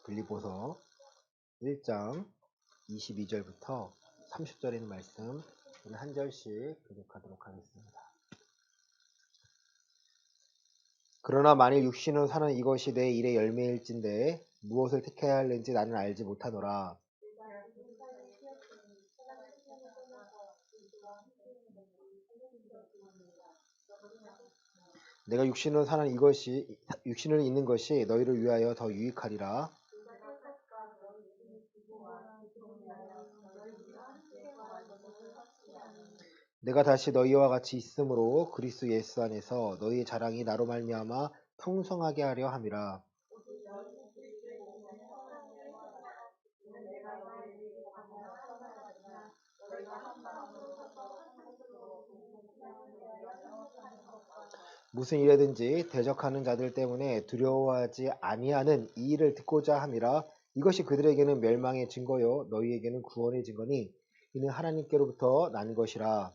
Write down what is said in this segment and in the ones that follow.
빌립보서 1장 22절부터 30절에 있는 말씀 오늘 한 절씩 교독하도록 하겠습니다. 그러나 만일 육신으로 사는 이것이 내 일의 열매일진데 무엇을 택해야 할는지 나는 알지 못하노라. 내가 육신으로 있는 것이 너희를 위하여 더 유익하리라. 내가 다시 너희와 같이 있으므로 그리스도 예수 안에서 너희의 자랑이 나로 말미암아 풍성하게 하려 함이라. 무슨 일에든지 대적하는 자들 때문에 두려워하지 아니하는 이 일을 듣고자 함이라. 이것이 그들에게는 멸망의 증거요 너희에게는 구원의 증거니 이는 하나님께로부터 난 것이라.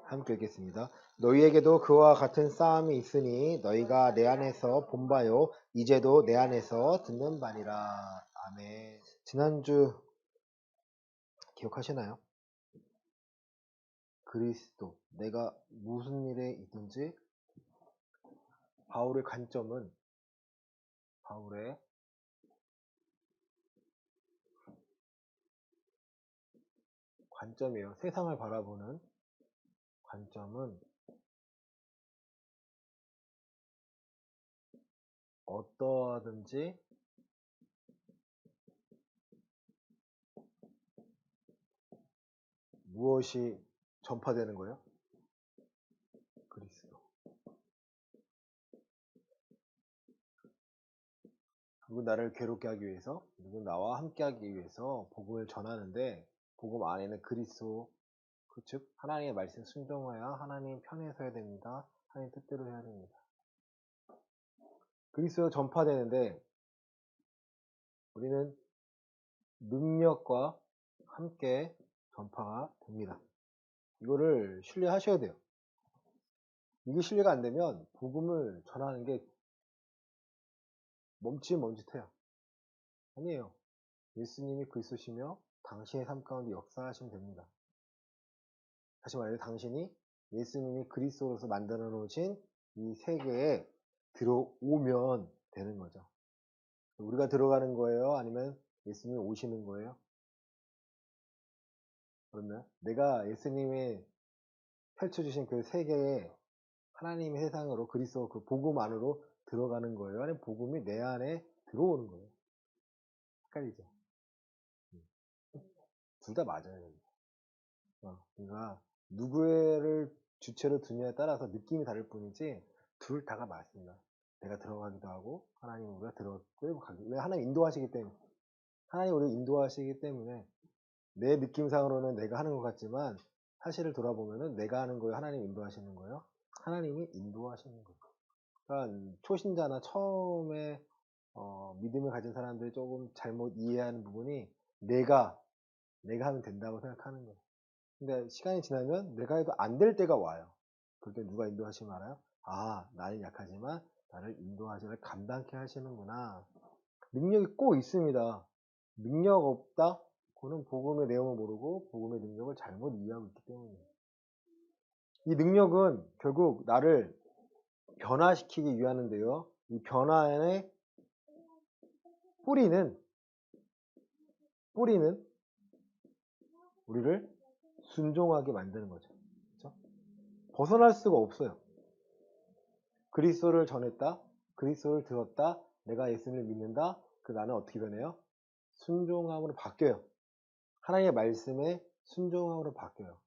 함께 읽겠습니다. 너희에게도 그와 같은 싸움이 있으니 너희가 내 안에서 본 바요 이제도 내 안에서 듣는 바니라. 아멘. 지난주 기억하시나요? 그리스도, 내가 무슨 일에 있든지 바울의 관점은 바울의 관점이에요. 세상을 바라보는 관점은 어떠하든지 무엇이 전파되는 거예요? 그리스도. 누군 나를 괴롭게 하기 위해서, 누군 나와 함께 하기 위해서 복음을 전하는데 복음 안에는 그리스도, 즉 하나님의 말씀에 순종해야 하나님 편에 서야 됩니다. 하나님 뜻대로 해야 됩니다. 그리스도 전파되는데 우리는 능력과 함께 전파가 됩니다. 이거를 신뢰하셔야 돼요. 이게 신뢰가 안 되면 복음을 전하는 게 멈칫멈칫해요. 아니에요. 예수님이 그리스도시며 당신의 삶 가운데 역사하시면 됩니다. 다시 말해서 당신이 예수님이 그리스도로서 만들어 놓으신 이 세계에 들어오면 되는 거죠. 우리가 들어가는 거예요? 아니면 예수님이 오시는 거예요? 그러면 내가 예수님이 펼쳐주신 그 세계에 하나님의 세상으로 그리스도 그 복음 안으로 들어가는 거예요? 아니면 복음이 내 안에 들어오는 거예요? 헷갈리죠? 둘 다 맞아요. 그러니까 누구를 주체로 두냐에 따라서 느낌이 다를 뿐이지 둘 다가 맞습니다. 내가 들어가기도 하고 하나님 우리가 끌고 가기. 왜 하나님 인도하시기 때문에 하나님 우리를 인도하시기 때문에 내 느낌상으로는 내가 하는 것 같지만 사실을 돌아보면은 내가 하는 거예요? 하나님 인도하시는 거예요? 하나님이 인도하시는 거예요. 그러니까 초신자나 처음에 믿음을 가진 사람들이 조금 잘못 이해하는 부분이 내가 하면 된다고 생각하는 거예요. 근데 시간이 지나면 내가 해도 안 될 때가 와요. 그럴 때 누가 인도하시면 알아요? 아, 나는 약하지만 나를 인도하시는 감당케 하시는구나. 능력이 꼭 있습니다. 능력 없다? 그거는 복음의 내용을 모르고 복음의 능력을 잘못 이해하고 있기 때문이에요. 이 능력은 결국 나를 변화시키기 위하는데요. 이 변화의 뿌리는 우리를 순종하게 만드는 거죠. 그렇죠? 벗어날 수가 없어요. 그리스도를 전했다, 그리스도를 들었다, 내가 예수님을 믿는다. 그 나는 어떻게 변해요? 순종함으로 바뀌어요. 하나님의 말씀에 순종함으로 바뀌어요.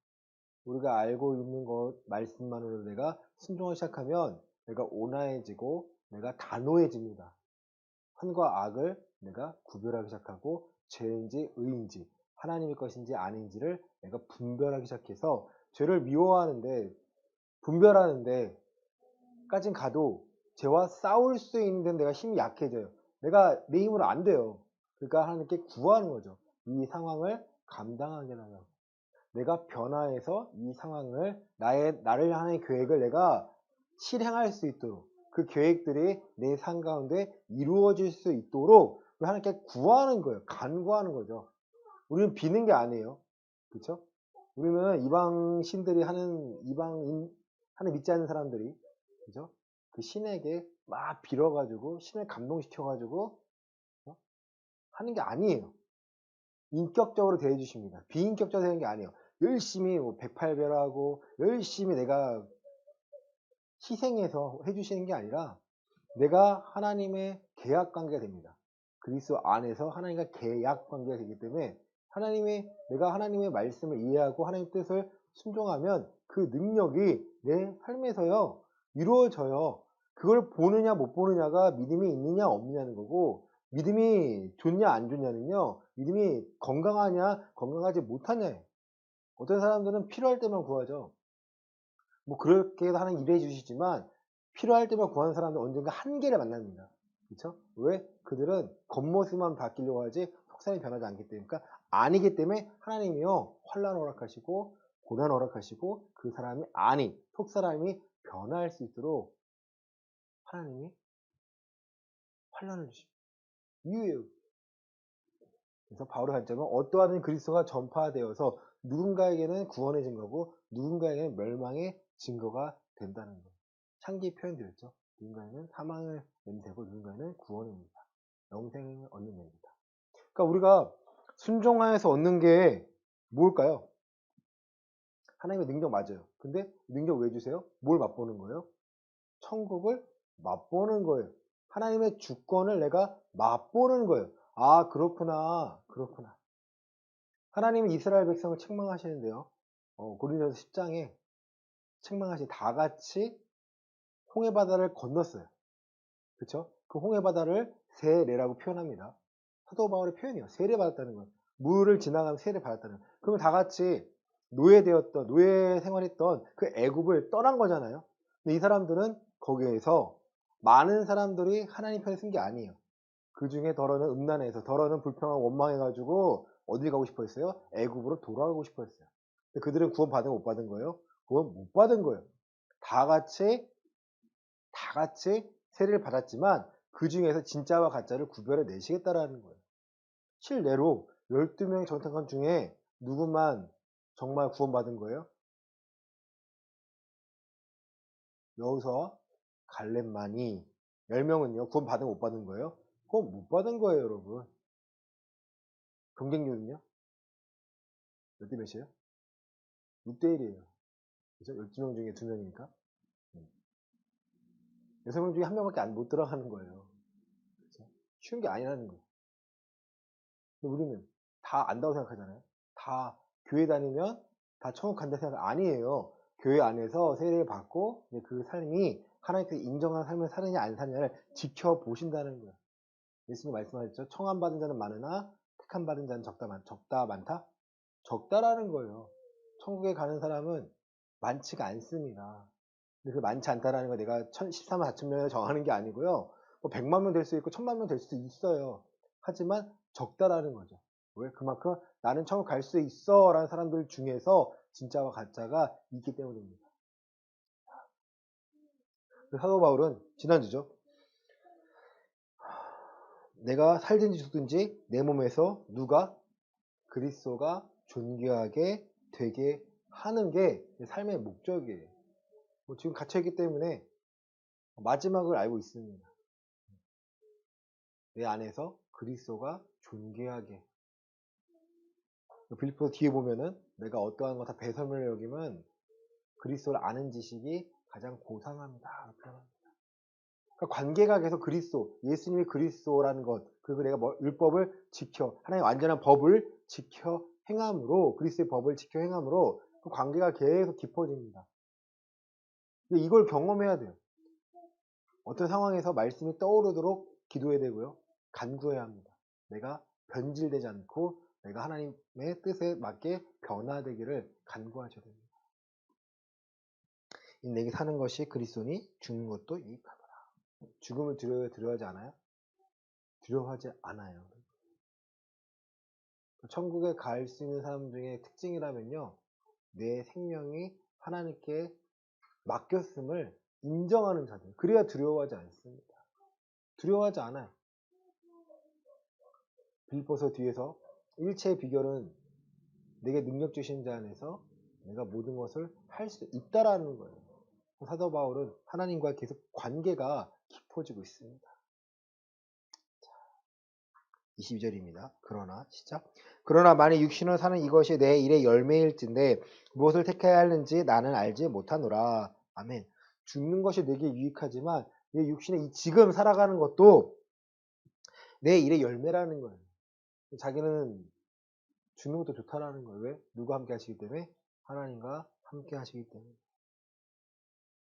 우리가 알고 있는 것 말씀만으로 내가 순종하기 시작하면 내가 온화해지고 내가 단호해집니다. 선과 악을 내가 구별하기 시작하고 죄인지 의인지 하나님의 것인지 아닌지를 내가 분별하기 시작해서 죄를 미워하는데 분별하는데 까진 가도 죄와 싸울 수 있는 내가 힘이 약해져요. 내가 내 힘으로 안 돼요. 그러니까 하나님께 구하는 거죠. 이 상황을 감당하게 하라. 내가 변화해서 이 상황을 나를 향한 계획을 내가 실행할 수 있도록 그 계획들이 내 삶 가운데 이루어질 수 있도록 하나님께 구하는 거예요. 간구하는 거죠. 우리는 비는 게 아니에요. 그렇죠? 우리는 이방 신들이 이방인 하는 믿지 않는 사람들이 그죠? 그 신에게 막 빌어가지고 신을 감동시켜가지고 하는 게 아니에요. 인격적으로 대해주십니다. 비인격적으로 되는 게 아니에요. 열심히 108배라고 열심히 내가 희생해서 해주시는 게 아니라 내가 하나님의 계약 관계가 됩니다. 그리스도 안에서 하나님과 계약 관계가 되기 때문에 내가 하나님의 말씀을 이해하고 하나님의 뜻을 순종하면 그 능력이 내 삶에서요 이루어져요. 그걸 보느냐 못 보느냐가 믿음이 있느냐 없느냐는 거고, 믿음이 좋냐 안 좋냐는요 믿음이 건강하냐 건강하지 못하냐예요. 어떤 사람들은 필요할 때만 구하죠. 뭐 그렇게 해서 하나님 일해 주시지만 필요할 때만 구하는 사람들은 언젠가 한계를 만납니다. 그렇죠? 왜? 그들은 겉모습만 바뀌려고 하지 속살이 변하지 않기 때문에. 그러니까 아니기 때문에 하나님이요 환난 허락하시고 고난 허락하시고 그 사람이 속사람이 변화할 수 있도록 하나님이 환난을 주십니다. 이유예요. 그래서 바울의 관점은 어떠한 그리스도가 전파되어서 누군가에게는 구원의 증거고 누군가에게는 멸망의 증거가 된다는 거예요. 창기에 표현되었죠. 누군가에는 사망의 냄새고 누군가에는 구원의 냄새, 영생을 얻는 냄새다. 그러니까 우리가 순종하여서 얻는 게 뭘까요? 하나님의 능력 맞아요. 근데 능력 왜 주세요? 뭘 맛보는 거예요? 천국을 맛보는 거예요. 하나님의 주권을 내가 맛보는 거예요. 아, 그렇구나. 하나님은 이스라엘 백성을 책망하시는데요. 고린도서 10장에 다 같이 홍해바다를 건넜어요. 그쵸? 그 홍해바다를 세례라고 표현합니다. 사도 바울의 표현이에요. 세례 받았다는 건. 물을 지나가면 세례 받았다는 건. 그러면 다 같이 노예 생활했던 그 애굽을 떠난 거잖아요. 근데 이 사람들은 거기에서 많은 사람들이 하나님 편에 쓴 게 아니에요. 그 중에 더러는 불평하고 원망해가지고 어딜 가고 싶어 했어요? 애굽으로 돌아가고 싶어 했어요. 근데 그들은 구원 받은 거 못 받은 거예요? 구원 못 받은 거예요. 다 같이 세례를 받았지만 그 중에서 진짜와 가짜를 구별해 내시겠다라는 거예요. 실내로 12명의 정탐관 중에 누구만 정말 구원받은 거예요? 여호수아와 갈렙만이. 10명은요 구원받은 거 못 받은 거예요? 구원 못 받은 거예요, 여러분. 경쟁률은요? 몇 대 몇이에요? 6대 1이에요. 그죠? 12명 중에 2명이니까. 6명 중에 1명밖에 못 들어가는 거예요. 그죠? 쉬운 게 아니라는 거예요. 근데 우리는 다 안다고 생각하잖아요. 다 교회 다니면 다 천국 간다 생각 아니에요. 교회 안에서 세례를 받고 그 삶이 하나님께서 인정한 삶을 사느냐 안 사느냐를 지켜보신다는 거예요. 예수님 말씀하셨죠. 청함 받은 자는 많으나 택함 받은 자는 적다 많다? 적다라는 거예요. 천국에 가는 사람은 많지가 않습니다. 근데 그 많지 않다라는 거 내가 14만 4천 명을 정하는 게 아니고요. 뭐 100만 명 될 수 있고 1000만 명 될 수도 있어요. 하지만 적다라는 거죠. 왜? 그만큼 나는 천국 갈 수 있어 라는 사람들 중에서 진짜와 가짜가 있기 때문입니다. 사도 바울은 지난주죠. 내가 살든지 죽든지 내 몸에서 누가 그리스도가 존귀하게 되게 하는 게 삶의 목적이에요. 지금 갇혀있기 때문에 마지막을 알고 있습니다. 내 안에서 그리스도가 존귀하게. 빌립보서 뒤에 보면은 내가 어떠한 거 다 배설물을 여기면 그리스도를 아는 지식이 가장 고상합니다. 그러니까 관계가 계속 예수님이 그리스도라는 것, 그리고 내가 율법을 하나님의 완전한 법을 지켜 행함으로, 그리스도의 법을 지켜 행함으로 그 관계가 계속 깊어집니다. 이걸 경험해야 돼요. 어떤 상황에서 말씀이 떠오르도록 기도해야 되고요. 간구해야 합니다. 내가 변질되지 않고 내가 하나님의 뜻에 맞게 변화되기를 간구하셔야 됩니다. 내게 사는 것이 그리스도니 죽는 것도 유익하더라. 죽음을 두려워하지 않아요? 두려워하지 않아요. 천국에 갈 수 있는 사람 중에 특징이라면요. 내 생명이 하나님께 맡겼음을 인정하는 자들. 그래야 두려워하지 않습니다. 두려워하지 않아요. 빌립보서 뒤에서 일체의 비결은 내게 능력 주신 자 안에서 내가 모든 것을 할 수 있다라는 거예요. 사도 바울은 하나님과 계속 관계가 깊어지고 있습니다. 22절입니다. 그러나 시작. 그러나 만일 육신으로 사는 이것이 내 일의 열매일진데 무엇을 택해야 하는지 나는 알지 못하노라. 아멘. 죽는 것이 내게 유익하지만 내 육신의 이 지금 살아가는 것도 내 일의 열매라는 거예요. 자기는 죽는 것도 좋다라는 거예요. 왜? 누가 함께 하시기 때문에? 하나님과 함께 하시기 때문에.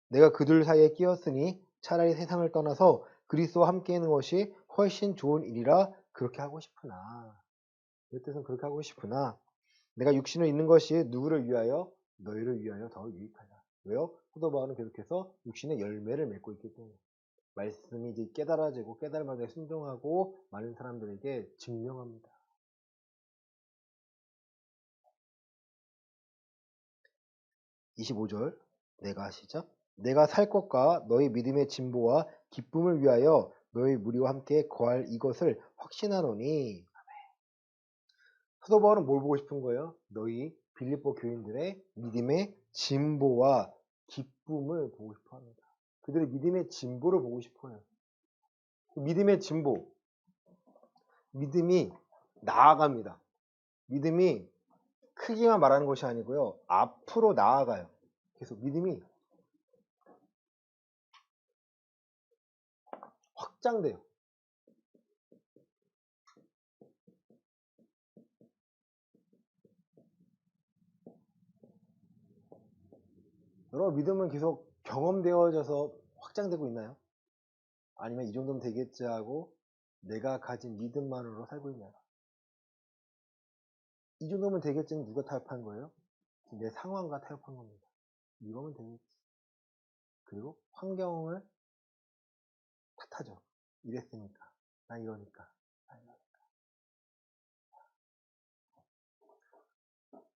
내가 그들 사이에 끼었으니 차라리 세상을 떠나서 그리스도와 함께 있는 것이 훨씬 좋은 일이라 그렇게 하고 싶으나, 내 뜻은 그렇게 하고 싶으나 내가 육신을 있는 것이 누구를 위하여? 너희를 위하여 더 유익하다. 왜요? 사도 바울은 계속해서 육신의 열매를 맺고 있기 때문에 말씀이 이제 깨달아지고 깨달음에 순종하고 많은 사람들에게 증명합니다. 25절 내가 시작. 내가 살 것과 너희 믿음의 진보와 기쁨을 위하여 너희 무리와 함께 거할 이것을 확신하노니. 사도 바울은 뭘 보고 싶은 거예요? 너희 빌립보 교인들의 믿음의 진보와 기쁨을 보고 싶어 합니다. 그들의 믿음의 진보를 보고 싶어요. 믿음의 진보. 믿음이 나아갑니다. 믿음이 크기만 말하는 것이 아니고요. 앞으로 나아가요. 계속 믿음이 확장돼요. 여러분 믿음은 계속 경험되어져서 확장되고 있나요? 아니면 이 정도면 되겠지 하고 내가 가진 믿음만으로 살고 있나요? 이 정도면 되겠지는 누가 타협한 거예요? 내 상황과 타협한 겁니다. 이거면 되겠지. 그리고 환경을 탓하죠. 이랬으니까. 나 이러니까.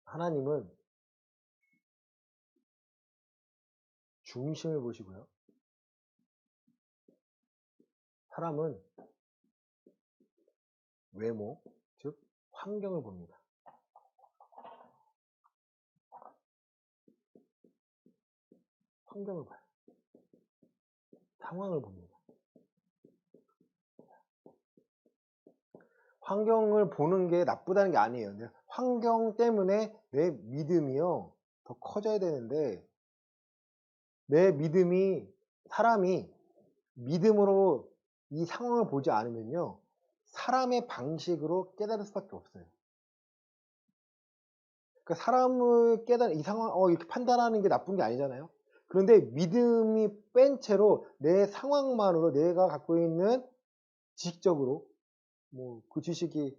하나님은 중심을 보시고요. 사람은 외모, 즉 환경을 봅니다. 환경을 봐요. 상황을 봅니다. 환경을 보는 게 나쁘다는 게 아니에요. 환경 때문에 내 믿음이요 더 커져야 되는데 내 믿음이 사람이 믿음으로 이 상황을 보지 않으면요 사람의 방식으로 깨달을 수밖에 없어요. 그러니까 사람을 이 상황 이렇게 판단하는 게 나쁜 게 아니잖아요. 그런데 믿음이 뺀 채로 내 상황만으로 내가 갖고 있는 지식적으로 뭐 그 지식이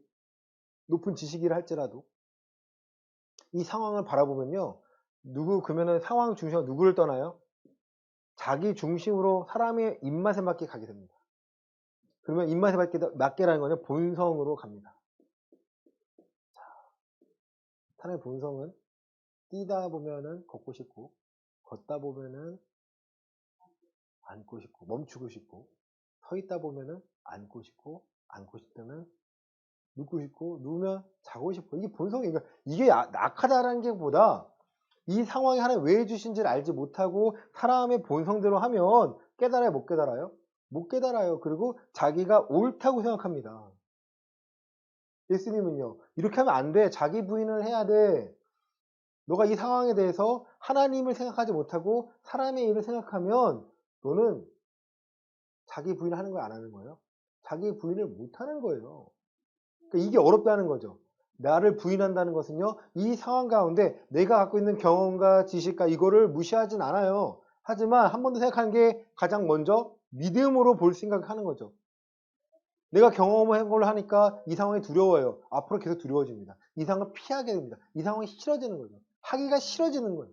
높은 지식이라 할지라도 이 상황을 바라보면요 그러면은 상황 중심으로 누구를 떠나요? 자기 중심으로 사람의 입맛에 맞게 가게 됩니다. 그러면 입맛에 맞게라는 거는 본성으로 갑니다. 사람의 본성은 뛰다 보면은 걷고 싶고 걷다 보면은 앉고 싶고 멈추고 싶고 서 있다 보면은 앉고 싶고 앉고 싶다면 눕고 싶고 누우면 자고 싶고 이게 본성이에요. 이게 악하다라는 게 보다 이 상황이 하나님 왜 주신지를 알지 못하고 사람의 본성대로 하면 깨달아요? 못 깨달아요? 못 깨달아요. 그리고 자기가 옳다고 생각합니다. 예수님은요. 이렇게 하면 안 돼. 자기 부인을 해야 돼. 너가 이 상황에 대해서 하나님을 생각하지 못하고 사람의 일을 생각하면 너는 자기 부인을 하는 거야 안 하는 거예요? 자기 부인을 못하는 거예요. 그러니까 이게 어렵다는 거죠. 나를 부인한다는 것은요. 이 상황 가운데 내가 갖고 있는 경험과 지식과 이거를 무시하진 않아요. 하지만 한 번 더 생각하는 게 가장 먼저 믿음으로 볼 생각하는 거죠. 내가 경험한 걸 하니까 이 상황이 두려워요. 앞으로 계속 두려워집니다. 이 상황을 피하게 됩니다. 이 상황이 싫어지는 거죠. 하기가 싫어지는 거예요.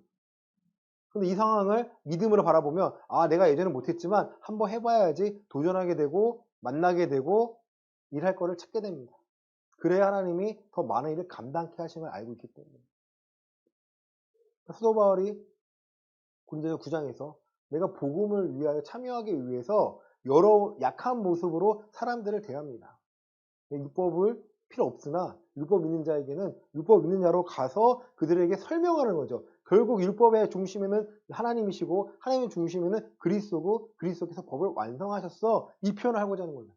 근데 이 상황을 믿음으로 바라보면 내가 예전에 못했지만 한번 해봐야지 도전하게 되고 만나게 되고 일할 거를 찾게 됩니다. 그래야 하나님이 더 많은 일을 감당케 하신 걸 알고 있기 때문에. 사도 바울이 고린도서 9장에서 내가 복음을 위하여 참여하기 위해서 여러 약한 모습으로 사람들을 대합니다. 율법을 필요 없으나 율법 있는 자에게는 율법 있는 자로 가서 그들에게 설명하는 거죠. 결국 율법의 중심에는 하나님이시고 하나님의 중심에는 그리스도고 그리스도께서 법을 완성하셨어. 이 표현을 하고자 하는 거예요.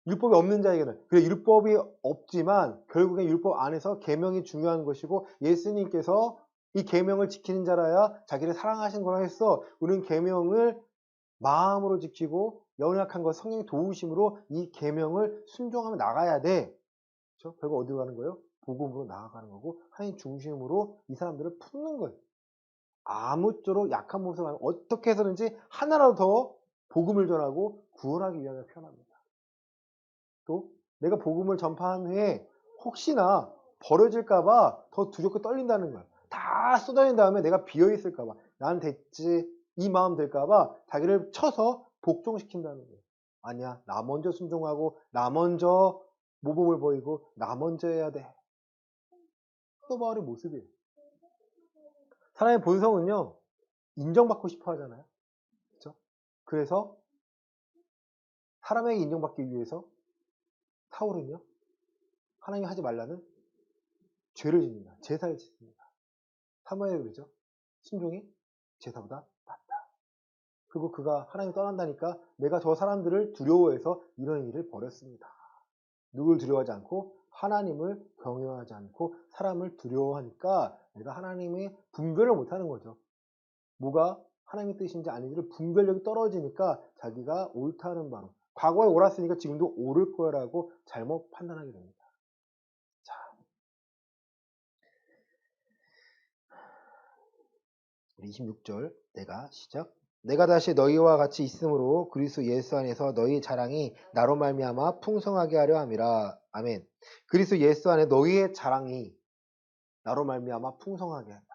율법이 없는 자에게는 그래 율법이 없지만 결국엔 율법 안에서 계명이 중요한 것이고 예수님께서 이 계명을 지키는 자라야 자기를 사랑하신 거라 했어. 우리는 계명을 마음으로 지키고 연약한 것 성령의 도우심으로 이 계명을 순종하며 나가야 돼. 그렇죠? 결국 어디로 가는 거예요? 복음으로 나아가는 거고 하나님 중심으로 이 사람들을 품는 거예요. 아무쪼록 약한 모습을 하면 어떻게 해서든지 하나라도 더 복음을 전하고 구원하기 위하여 표현합니다. 또 내가 복음을 전파한 후에 혹시나 버려질까봐 더 두렵고 떨린다는 거예요. 다 쏟아낸 다음에 내가 비어있을까봐 난 됐지 이 마음 들까봐 자기를 쳐서 복종시킨다는 거예요. 아니야 나 먼저 순종하고 나 먼저 모범을 보이고 나 먼저 해야 돼. 사도 바울의 모습이에요. 사람의 본성은요 인정받고 싶어 하잖아요. 그렇죠? 그래서 사람에게 인정받기 위해서 사울은요 하나님 하지 말라는 죄를 짓는다. 제사를 짓습니다. 사무엘이 그러죠. 순종이 제사보다 낫다. 그리고 그가 하나님 떠난다니까 내가 저 사람들을 두려워해서 이런 일을 벌였습니다. 누굴 두려워하지 않고 하나님을 경외하지 않고 사람을 두려워하니까 내가 하나님의 분별을 못하는 거죠. 뭐가 하나님의 뜻인지 아닌지를 분별력이 떨어지니까 자기가 옳다는 바로 과거에 옳았으니까 지금도 옳을 거라고 잘못 판단하게 됩니다. 자, 우리 26절 내가 시작. 내가 다시 너희와 같이 있으므로 그리스도 예수 안에서 너희 자랑이 나로 말미암아 풍성하게 하려 함이라. 아멘. 그리스도 예수 안에 너희의 자랑이 나로 말미암아 풍성하게 한다.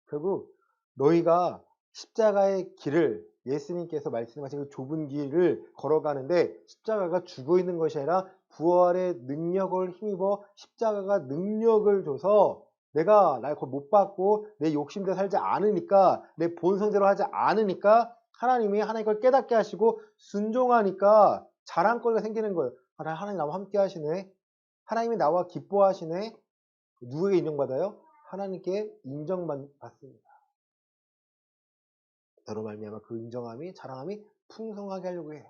결국 너희가 십자가의 길을 예수님께서 말씀하신 그 좁은 길을 걸어가는데 십자가가 죽어 있는 것이 아니라 부활의 능력을 힘입어 십자가가 능력을 줘서 내가 날 못 받고 내 욕심대로 살지 않으니까 내 본성대로 하지 않으니까 하나님이 하나님 걸 깨닫게 하시고 순종하니까 자랑거리가 생기는 거예요. 하나님 나와 함께 하시네. 하나님이 나와 기뻐하시네. 누구에게 인정받아요? 하나님께 인정받습니다. 너로 말미암아 그 인정함이 자랑함이 풍성하게 하려고 해.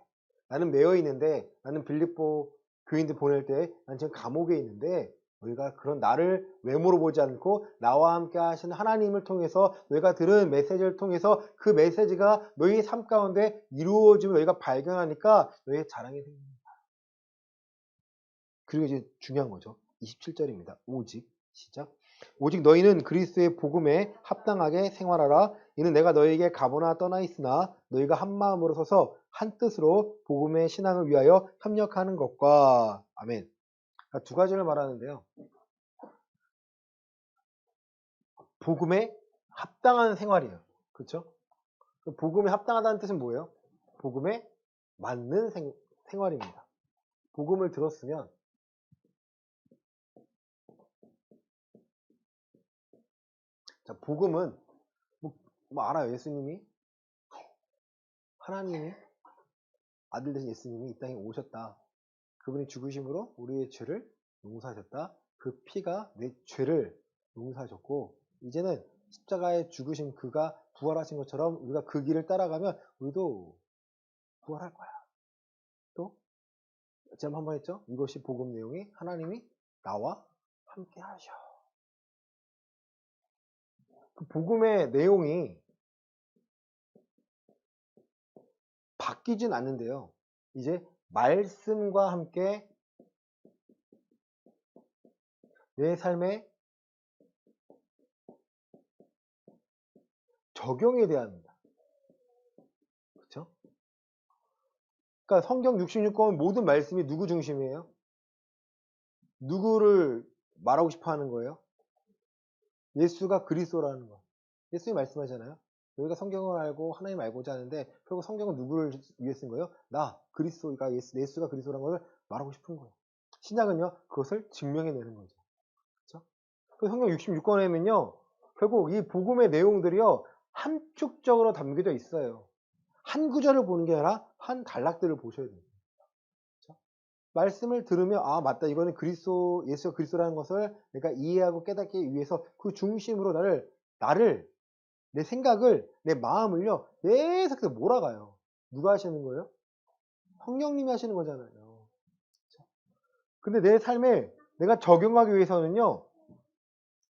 나는 매여 있는데 나는 빌립보 교인들 보낼 때 난 지금 감옥에 있는데 너희가 그런 나를 외모로 보지 않고 나와 함께 하신 하나님을 통해서 너희가 들은 메시지를 통해서 그 메시지가 너희 삶 가운데 이루어짐을 너희가 발견하니까 너희의 자랑이 생깁니다. 그리고 이제 중요한 거죠. 27절입니다. 오직 시작. 오직 너희는 그리스도의 복음에 합당하게 생활하라. 이는 내가 너희에게 가보나 떠나 있으나 너희가 한 마음으로 서서 한 뜻으로 복음의 신앙을 위하여 협력하는 것과 아멘. 그러니까 두 가지를 말하는데요. 복음에 합당한 생활이에요. 그렇죠? 복음에 합당하다는 뜻은 뭐예요? 복음에 맞는 생활입니다. 복음을 들었으면 자, 복음은 뭐 알아요. 예수님이 하나님이 아들 되신 예수님이 이 땅에 오셨다. 그분이 죽으심으로 우리의 죄를 용서하셨다. 그 피가 내 죄를 용서하셨고 이제는 십자가에 죽으신 그가 부활하신 것처럼 우리가 그 길을 따라가면 우리도 부활할 거야. 또 지금 한번 했죠? 이것이 복음 내용이 하나님이 나와 함께 하셔. 그 복음의 내용이 바뀌진 않는데요. 이제 말씀과 함께 내 삶에 적용이 돼야 합니다. 그렇죠? 그러니까 성경 66권 모든 말씀이 누구 중심이에요? 누구를 말하고 싶어 하는 거예요? 예수가 그리스도라는 거. 예수님이 말씀하잖아요. 너희가 성경을 알고 하나님 알고자 하는데 결국 성경은 누구를 위해 쓴 거예요? 나 그리스도가 예수가 그리스도라는 걸 말하고 싶은 거예요. 신약은요 그것을 증명해내는 거죠. 그렇죠? 그 성경 66권에는요 결국 이 복음의 내용들이요, 함축적으로 담겨져 있어요. 한 구절을 보는 게 아니라 한 단락들을 보셔야 돼요. 그렇죠? 말씀을 들으면 아 맞다, 이거는 그리스도, 예수가 그리스도라는 것을 내가 이해하고 깨닫기 위해서 그 중심으로 나를 내 생각을, 내 마음을요 계속 몰아가요. 누가 하시는 거예요? 성령님이 하시는 거잖아요. 그렇죠? 근데 내 삶에 내가 적용하기 위해서는요,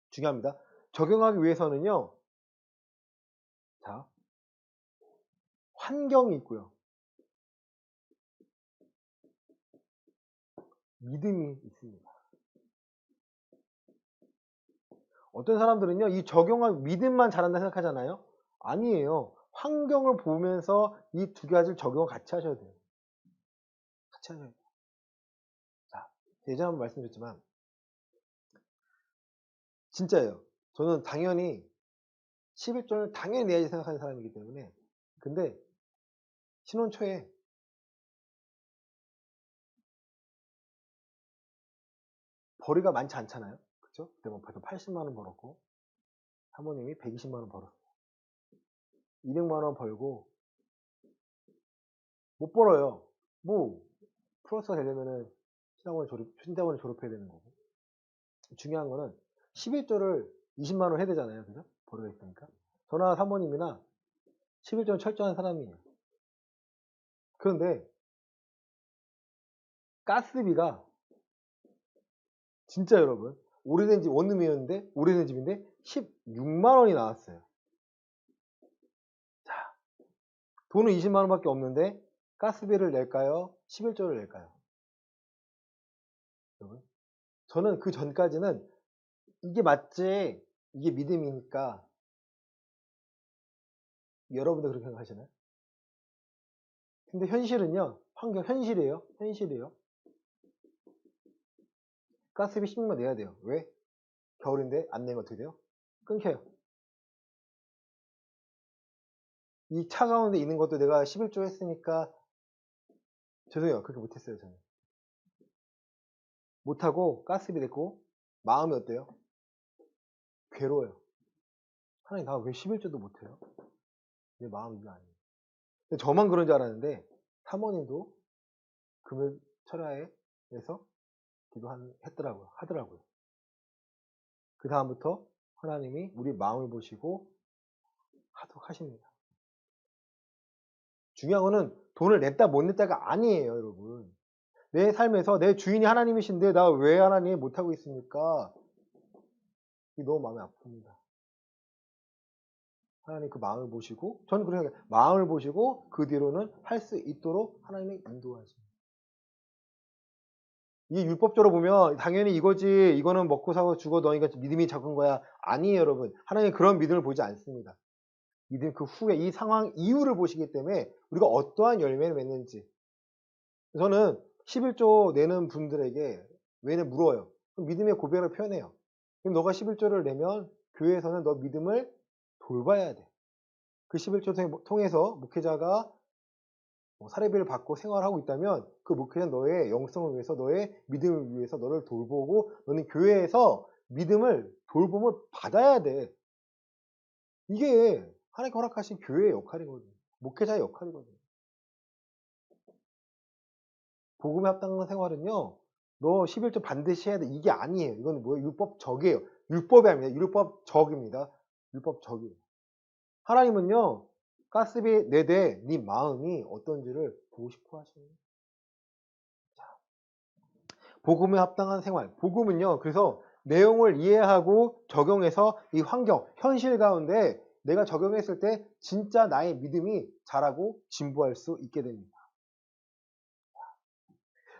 중요합니다. 적용하기 위해서는요, 자, 환경이 있고요, 믿음이 있습니다. 어떤 사람들은요, 이 적용하기, 믿음만 잘한다 생각하잖아요. 아니에요. 환경을 보면서 이 두 가지를 적용을 같이 하셔야 돼요. 같이 하셔야 돼요. 자, 예전에 한번 말씀드렸지만 진짜예요. 저는 당연히 11조를 당연히 내야지 생각하는 사람이기 때문에. 근데 신혼 초에 벌이가 많지 않잖아요. 그쵸? 그때 뭐 벌써 80만 원 벌었고 사모님이 120만 원 벌었어요. 200만 원 벌고 못 벌어요. 뭐 플러스가 되려면은 신대원을 졸업해야 되는 거고. 중요한 거는 11조를 20만 원 해야 되잖아요. 그죠? 벌어야 있으니까. 저나 사모님이나 11조는 철저한 사람이에요. 그런데 가스비가 진짜 여러분, 오래된 집, 원룸이었는데 오래된 집인데 16만 원이 나왔어요. 자, 돈은 20만 원밖에 없는데 가스비를 낼까요? 11조를 낼까요? 여러분, 저는 그 전까지는 이게 맞지, 이게 믿음이니까. 여러분도 그렇게 생각하시나요? 근데 현실은요, 현실이에요. 현실이에요. 가스비 16만 원 내야 돼요. 왜? 겨울인데 안 내면 어떻게 돼요? 끊겨요. 이 차가운 데 있는 것도 내가 11조 했으니까 죄송해요. 그렇게 못했어요. 저는 못하고 가스비 냈고 마음이 어때요? 괴로워요. 하나님, 나 왜 11조도 못해요? 내 마음이 이거 아니에요. 근데 저만 그런 줄 알았는데 사모님도 금요 철야에서 하더라고요. 그 다음부터 하나님이 우리 마음을 보시고 하도록 하십니다. 중요한 거는 돈을 냈다 못 냈다가 아니에요, 여러분. 내 삶에서 내 주인이 하나님이신데 나 왜 하나님 못하고 있습니까? 이게 너무 마음이 아픕니다. 하나님 그 마음을 보시고, 저는 그렇게 생각해요. 마음을 보시고 그 뒤로는 할 수 있도록 하나님이 인도하십니다. 이게 율법적으로 보면 당연히 이거지, 이거는 먹고 사고 죽어 너희가 믿음이 적은 거야. 아니에요, 여러분. 하나님 그런 믿음을 보지 않습니다. 믿음 그 후에 이 상황 이유를 보시기 때문에 우리가 어떠한 열매를 맺는지. 저는 11조 내는 분들에게 왜 물어요. 그럼 믿음의 고백을 표현해요. 그럼 너가 11조를 내면 교회에서는 너 믿음을 돌봐야 돼. 그 11조 통해서 목회자가 사례비를 받고 생활하고 있다면 그 목회자는 너의 영성을 위해서, 너의 믿음을 위해서 너를 돌보고 너는 교회에서 믿음을 돌봄을 받아야 돼. 이게 하나님께 허락하신 교회의 역할이거든요. 목회자의 역할이거든요. 복음에 합당한 생활은요, 너 11조 반드시 해야 돼. 이게 아니에요. 이건 뭐예요? 율법적이에요. 율법이 아닙니다. 율법적입니다. 율법적이에요. 하나님은요, 가스비 내되 네 마음이 어떤지를 보고 싶어 하시는 거예요. 복음에 합당한 생활. 복음은요, 그래서 내용을 이해하고 적용해서 이 환경, 현실 가운데 내가 적용했을 때 진짜 나의 믿음이 자라고 진보할 수 있게 됩니다.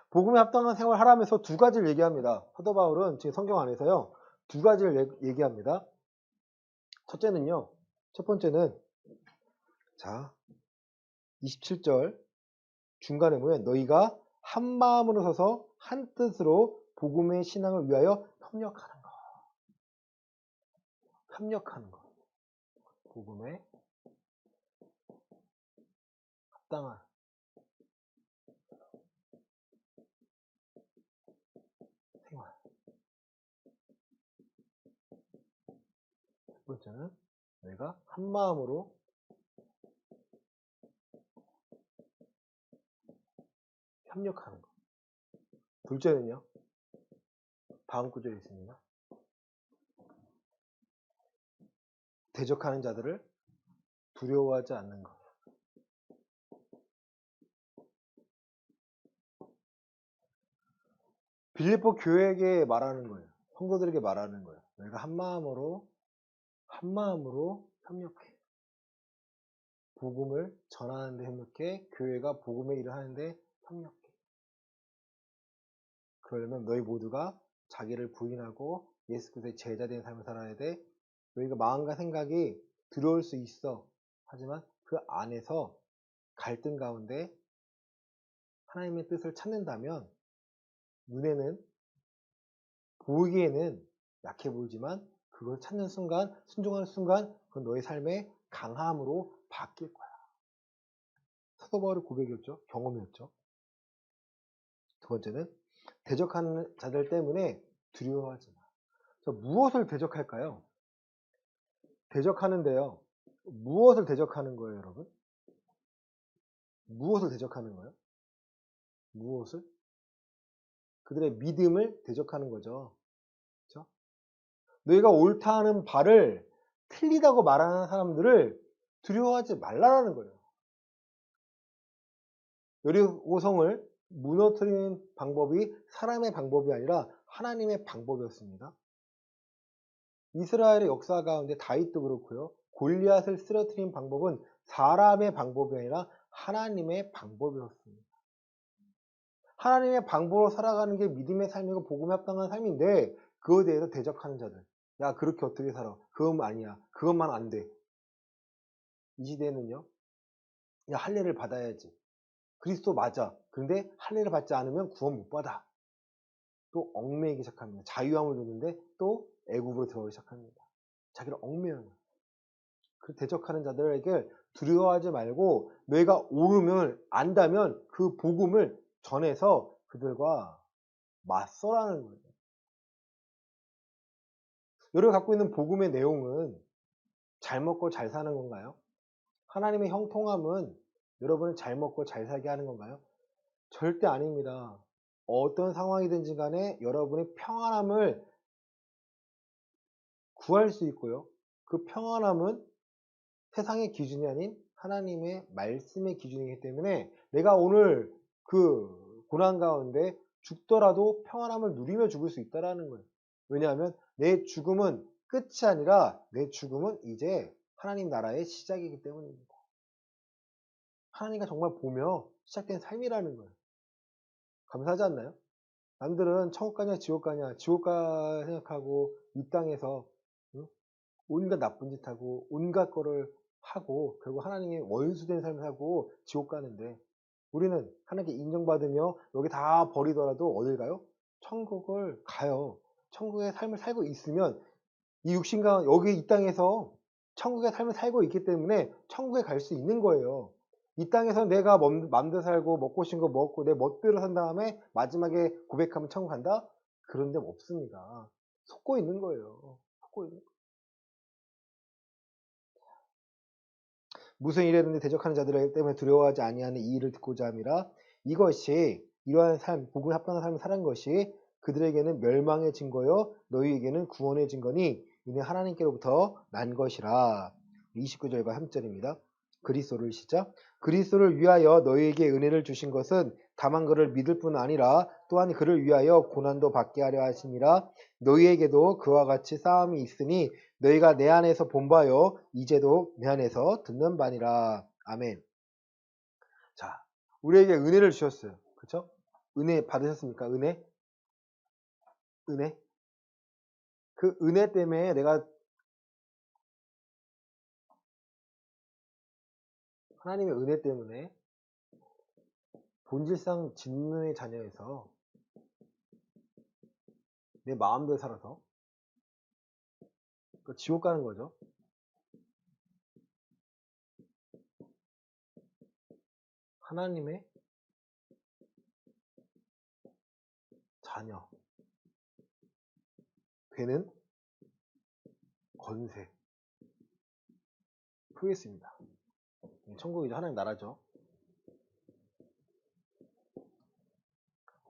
복음에 합당한 생활을 하라면서 두 가지를 얘기합니다. 사도 바울은 지금 성경 안에서요, 두 가지를 얘기합니다. 첫째는요, 첫 번째는, 자, 27절 중간에 보면 너희가 한 마음으로 서서 한 뜻으로 복음의 신앙을 위하여 협력하는 것. 협력하는 것. 복음에 합당한 생활. 첫 번째는 너희가 한 마음으로 협력하는 것. 둘째는요, 다음 구절에 있습니다. 대적하는 자들을 두려워하지 않는 것. 빌립보 교회에게 말하는 거예요. 성도들에게 말하는 거예요. 너희가 한 마음으로 협력해. 복음을 전하는 데 협력해. 교회가 복음의 일을 하는데 협력해. 그러려면 너희 모두가 자기를 부인하고 예수 그리스도의 제자된 삶을 살아야 돼. 너희가 마음과 생각이 두려울 수 있어. 하지만 그 안에서 갈등 가운데 하나님의 뜻을 찾는다면 눈에는 보이기에는 약해 보이지만 그걸 찾는 순간, 순종하는 순간 그건 너의 삶의 강함으로 바뀔 거야. 사도 바울의 고백이었죠. 경험이었죠. 두 번째는 대적하는 자들 때문에 두려워하지 마. 무엇을 대적할까요? 대적하는데요. 무엇을 대적하는 거예요, 여러분? 무엇을 대적하는 거예요? 무엇을? 그들의 믿음을 대적하는 거죠. 그렇죠? 너희가 옳다 하는 바를 틀리다고 말하는 사람들을 두려워하지 말라라는 거예요. 여리고성을 무너뜨리는 방법이 사람의 방법이 아니라 하나님의 방법이었습니다. 이스라엘의 역사 가운데 다윗도 그렇고요. 골리앗을 쓰러뜨린 방법은 사람의 방법이 아니라 하나님의 방법이었습니다. 하나님의 방법으로 살아가는 게 믿음의 삶이고 복음에 합당한 삶인데 그거에 대해서 대적하는 자들. 야, 그렇게 어떻게 살아? 그건 아니야. 그것만 안 돼. 이 시대에는요. 야, 할례를 받아야지. 그리스도 맞아. 그런데 할례를 받지 않으면 구원 못 받아. 또 얽매이기 시작합니다. 자유함을 줬는데 또 애굽으로 들어가기 시작합니다. 자기를 얽매여요. 그 대적하는 자들에게 두려워하지 말고 너희가 옳음을 안다면 그 복음을 전해서 그들과 맞서라는 거예요. 너희가 갖고 있는 복음의 내용은 잘 먹고 잘 사는 건가요? 하나님의 형통함은 여러분을 잘 먹고 잘 살게 하는 건가요? 절대 아닙니다. 어떤 상황이든지 간에 여러분의 평안함을 구할 수 있고요. 그 평안함은 세상의 기준이 아닌 하나님의 말씀의 기준이기 때문에 내가 오늘 그 고난 가운데 죽더라도 평안함을 누리며 죽을 수 있다는 거예요. 왜냐하면 내 죽음은 끝이 아니라 내 죽음은 이제 하나님 나라의 시작이기 때문입니다. 하나님과 정말 보며 시작된 삶이라는 거예요. 감사하지 않나요? 남들은 천국 가냐 지옥 가냐 지옥 가 생각하고 이 땅에서 온갖 나쁜 짓 하고 온갖 거를 하고 결국 하나님의 원수된 삶을 하고 지옥 가는데 우리는 하나님께 인정받으며 여기 다 버리더라도 어딜 가요? 천국을 가요. 천국의 삶을 살고 있으면 이 육신과 여기 이 땅에서 천국의 삶을 살고 있기 때문에 천국에 갈 수 있는 거예요. 이 땅에서 내가 맘대로 살고 먹고 싶은 거 먹고 내 멋대로 산 다음에 마지막에 고백하면 천국 간다? 그런 데 없습니다. 속고 있는 거예요. 속고 있는 거예요. 무슨 일에든지 대적하는 자들 때문에 두려워하지 아니하는 이 일을 듣고자 함이라. 이것이 이러한 삶, 복음에 합당한 삶을 살은 것이 그들에게는 멸망의 증거요 너희에게는 구원의 증거니 이는 하나님께로부터 난 것이라. 29절과 3절입니다. 그리스도를 시작. 그리스도를 위하여 너희에게 은혜를 주신 것은 다만 그를 믿을 뿐 아니라 또한 그를 위하여 고난도 받게 하려 하심이라. 너희에게도 그와 같이 싸움이 있으니 너희가 내 안에서 본 바요 이제도 내 안에서 듣는 바니라. 아멘. 자, 우리에게 은혜를 주셨어요. 그렇죠? 은혜 받으셨습니까? 은혜? 은혜? 그 은혜 때문에 내가 하나님의 은혜 때문에 본질상 진노의 자녀에서 내 마음대로 살아서 지옥 가는 거죠. 하나님의 자녀 되는 권세. 풀겠습니다. 천국이죠. 하나님 나라죠.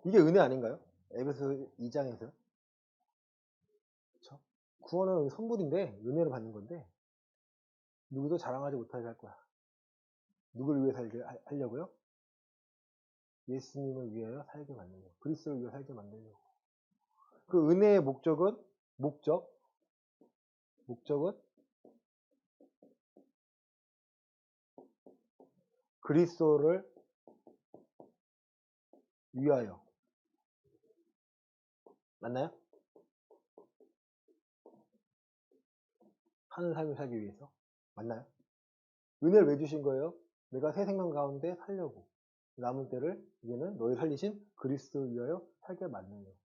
이게 은혜 아닌가요? 에베소 2장에서. 그쵸? 구원은 선물인데 은혜를 받는 건데 누구도 자랑하지 못하게 할 거야. 누구를 위해 살게 하려고요? 예수님을 위하여 살게 만들려고. 그리스도를 위해 살게 만들려고. 그 은혜의 목적은 그리스도를 위하여. 맞나요? 하는 삶을 살기 위해서. 맞나요? 은혜를 왜 주신 거예요? 내가 새 생명 가운데 살려고. 남은 때를 이제는 너희 살리신 그리스도를 위하여 살게 만들려고.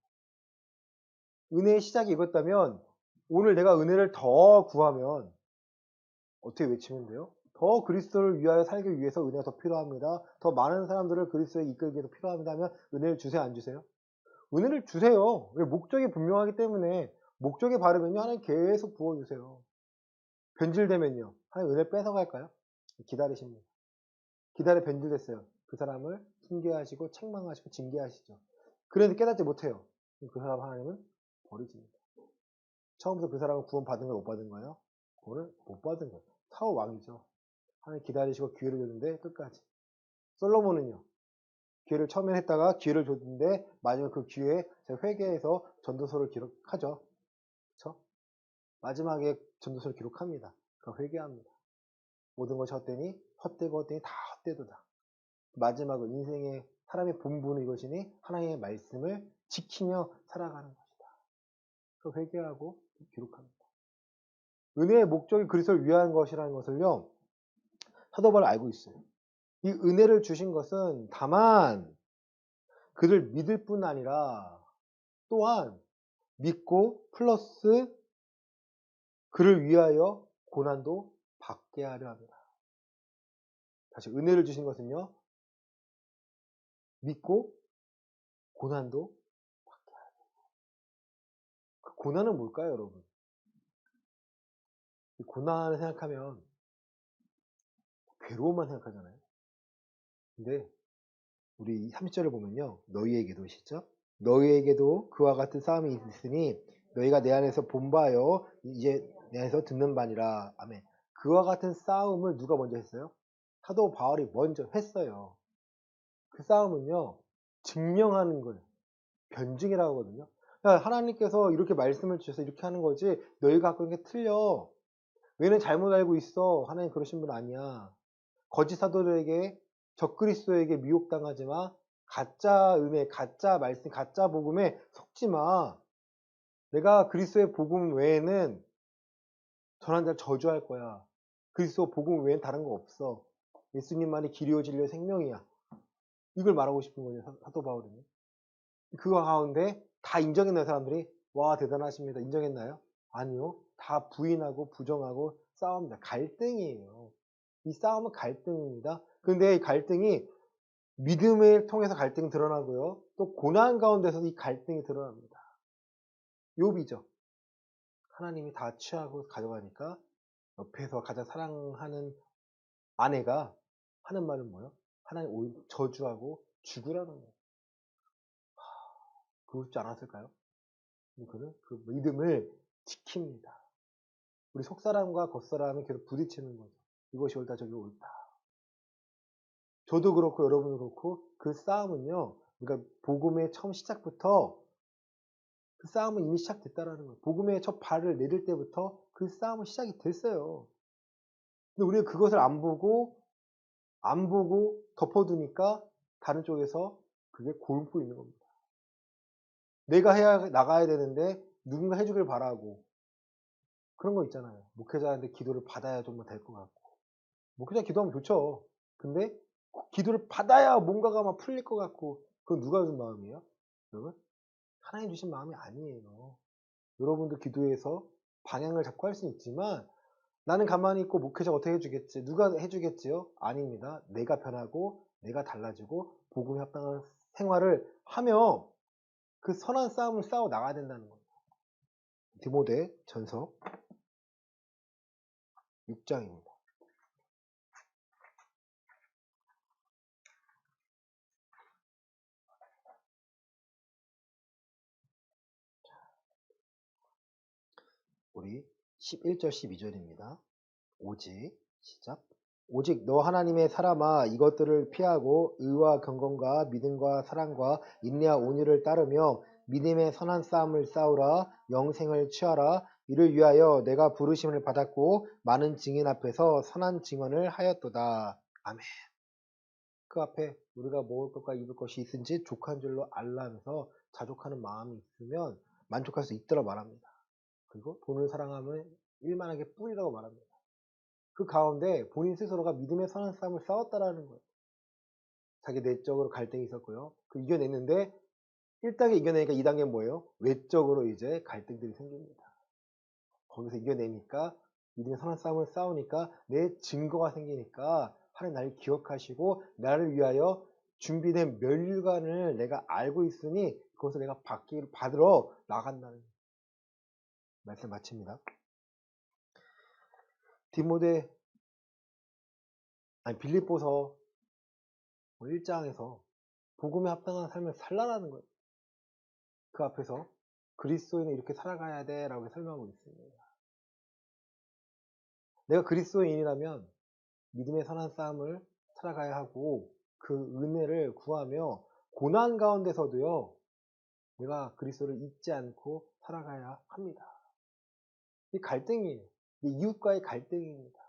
은혜의 시작이 이것다면 오늘 내가 은혜를 더 구하면 어떻게 외치면 돼요? 더 그리스도를 위하여 살기 위해서 은혜가 더 필요합니다. 더 많은 사람들을 그리스도에 이끌기 위해서 필요합니다 하면 은혜를 주세요, 안 주세요? 은혜를 주세요. 왜? 목적이 분명하기 때문에. 목적이 바르면요 하나님 계속 부어주세요. 변질되면요 하나님 은혜를 뺏어갈까요? 기다리십니다. 기다려 변질됐어요. 그 사람을 징계하시고 책망하시고 징계하시죠. 그래도 깨닫지 못해요. 그 사람 하나님은 버리십니다. 처음부터 그 사람은 구원 받은 거예요? 못 받은 거예요? 구원을 못 받은 거예요. 사울 왕이죠. 하나님 기다리시고 기회를 줬는데 끝까지. 솔로몬은요. 기회를 처음에 했다가 기회를 줬는데 마지막 그 기회에 회개해서 전도서를 기록하죠. 그렇죠? 마지막에 전도서를 기록합니다. 그 회개합니다. 모든 것이 헛되니 헛되고 헛되니 다 헛되도다. 마지막은 인생의 사람의 본분은 이것이니 하나님의 말씀을 지키며 살아가는 것이다. 그 회개하고 기록합니다. 은혜의 목적이 그리스도를 위한 것이라는 것을요. 사도 바울은 알고 있어요. 이 은혜를 주신 것은 다만 그를 믿을 뿐 아니라 또한 믿고 플러스 그를 위하여 고난도 받게 하려 합니다. 다시 은혜를 주신 것은요. 믿고 고난도 받게 하려. 그 고난은 뭘까요, 여러분? 이 고난을 생각하면 괴로움만 생각하잖아요. 근데 우리 30절을 보면요. 너희에게도 시죠? 너희에게도 그와 같은 싸움이 있으니 너희가 내 안에서 본 바요. 이제 내 안에서 듣는 바니라. 아멘. 그와 같은 싸움을 누가 먼저 했어요? 사도 바울이 먼저 했어요. 그 싸움은요. 증명하는 거예요. 변증이라고 하거든요. 그러니까 하나님께서 이렇게 말씀을 주셔서 이렇게 하는 거지 너희가 갖고 있는 게 틀려. 너희는 잘못 알고 있어. 하나님 그러신 분 아니야. 거짓 사도들에게 적그리스도에게 미혹당하지 마. 가짜 은혜, 가짜 말씀, 가짜 복음에 속지 마. 내가 그리스도의 복음 외에는 전한 자를 저주할 거야. 그리스도 복음 외엔 다른 거 없어. 예수님만이 길이요 진리요 생명이야. 이걸 말하고 싶은 거예요. 사도 바울은. 그거 가운데 다 인정했나요, 사람들이? 와, 대단하십니다. 인정했나요? 아니요. 다 부인하고 부정하고 싸웁니다. 갈등이에요. 이 싸움은 갈등입니다. 그런데 이 갈등이 믿음을 통해서 갈등이 드러나고요. 또 고난 가운데서 이 갈등이 드러납니다. 욥이죠. 하나님이 다 취하고 가져가니까 옆에서 가장 사랑하는 아내가 하는 말은 뭐예요? 하나님 오히려 저주하고 죽으라는 거예요. 그러고 싶지 않았을까요? 그는 그 믿음을 지킵니다. 우리 속사람과 겉사람이 계속 부딪히는 거죠. 이것이 옳다 저기 옳다. 저도 그렇고 여러분도 그렇고 그 싸움은요. 그러니까 복음의 처음 시작부터 그 싸움은 이미 시작됐다라는 거예요. 복음의 첫 발을 내릴 때부터 그 싸움은 시작이 됐어요. 근데 우리가 그것을 안 보고 덮어두니까 다른 쪽에서 그게 골고 있는 겁니다. 내가 나가야 되는데 누군가 해주길 바라고 그런 거 있잖아요. 목회자한테 기도를 받아야 좀 될 것 같고 목회자 기도하면 좋죠. 근데 기도를 받아야 뭔가가 막 풀릴 것 같고 그건 누가 준 마음이에요? 여러분? 하나님 주신 마음이 아니에요. 여러분도 기도해서 방향을 잡고 할 수는 있지만 나는 가만히 있고 목회자가 어떻게 해주겠지? 누가 해주겠지요? 아닙니다. 내가 변하고 내가 달라지고 복음에 합당한 생활을 하며 그 선한 싸움을 싸워 나가야 된다는 거예요. 디모데 전서 6장입니다. 우리 11절 12절입니다. 오직 시작. 오직 너 하나님의 사람아 이것들을 피하고 의와 경건과 믿음과 사랑과 인내와 온유를 따르며 믿음의 선한 싸움을 싸우라. 영생을 취하라. 이를 위하여 내가 부르심을 받았고 많은 증인 앞에서 선한 증언을 하였도다. 아멘. 그 앞에 우리가 먹을 것과 입을 것이 있은지 족한 줄로 알라면서 자족하는 마음이 있으면 만족할 수 있더라 말합니다. 그리고 돈을 사랑하면 일만하게 뿐이라고 말합니다. 그 가운데 본인 스스로가 믿음의 선한 싸움을 싸웠다라는 거예요. 자기 내적으로 갈등이 있었고요. 그 이겨냈는데 1단계 이겨내니까 2단계는 뭐예요? 외적으로 이제 갈등들이 생깁니다. 거기서 이겨내니까 믿음의 선한 싸움을 싸우니까 내 증거가 생기니까 하나님 나를 기억하시고 나를 위하여 준비된 멸류관을 내가 알고 있으니 그것을 내가 받으러 나간다는 말씀 마칩니다. 빌립보서 1장에서 복음에 합당한 삶을 살라라는 거예요. 그 앞에서 그리스도인은 이렇게 살아가야 돼 라고 설명하고 있습니다. 내가 그리스도인이라면 믿음의 선한 싸움을 살아가야 하고 그 은혜를 구하며 고난 가운데서도요 내가 그리스도를 잊지 않고 살아가야 합니다. 이 갈등이에요. 이 이웃과의 갈등입니다.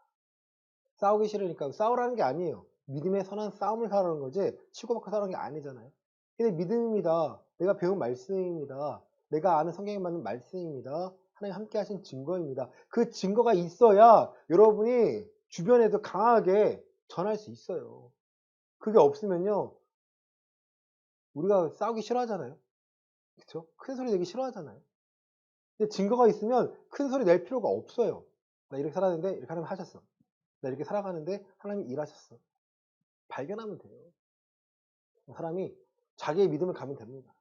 싸우기 싫으니까 싸우라는 게 아니에요. 믿음의 선한 싸움을 하라는 거지 치고받고 싸우는 게 아니잖아요. 근데 믿음입니다. 내가 배운 말씀입니다. 내가 아는 성경에 맞는 말씀입니다. 하나님 함께 하신 증거입니다. 그 증거가 있어야 여러분이 주변에도 강하게 전할 수 있어요. 그게 없으면요 우리가 싸우기 싫어하잖아요. 그렇죠? 큰 소리 내기 싫어하잖아요. 근데 증거가 있으면 큰 소리 낼 필요가 없어요. 나 이렇게 살았는데 이렇게 하나님 하셨어. 나 이렇게 살아가는데 하나님이 일하셨어. 발견하면 돼요. 사람이 자기의 믿음을 가면 됩니다.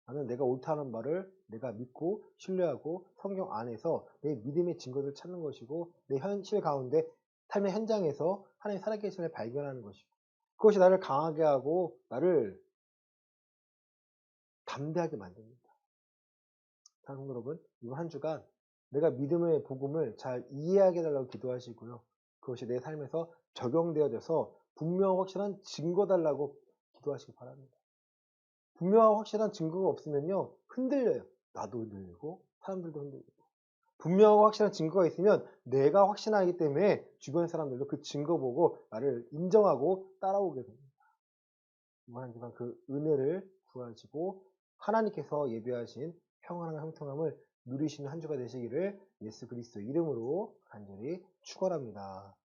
나는 내가 옳다는 말을 내가 믿고 신뢰하고 성경 안에서 내 믿음의 증거를 찾는 것이고 내 현실 가운데 삶의 현장에서 하나님 살아계심을 발견하는 것이고 그것이 나를 강하게 하고 나를 담대하게 만듭니다. 사랑하는 여러분, 이번 한 주간 내가 믿음의 복음을 잘 이해하게 해달라고 기도하시고요. 그것이 내 삶에서 적용되어져서 분명하고 확실한 증거 달라고 기도하시기 바랍니다. 분명하고 확실한 증거가 없으면요 흔들려요. 나도 흔들리고 사람들도 흔들리고. 분명하고 확실한 증거가 있으면 내가 확신하기 때문에 주변 사람들도 그 증거 보고 나를 인정하고 따라오게 됩니다. 이번 한 주간 그 은혜를 구하시고 하나님께서 예비하신 평안과 형통함을 누리시는 한 주가 되시기를 예수 그리스도 이름으로 간절히 축원합니다.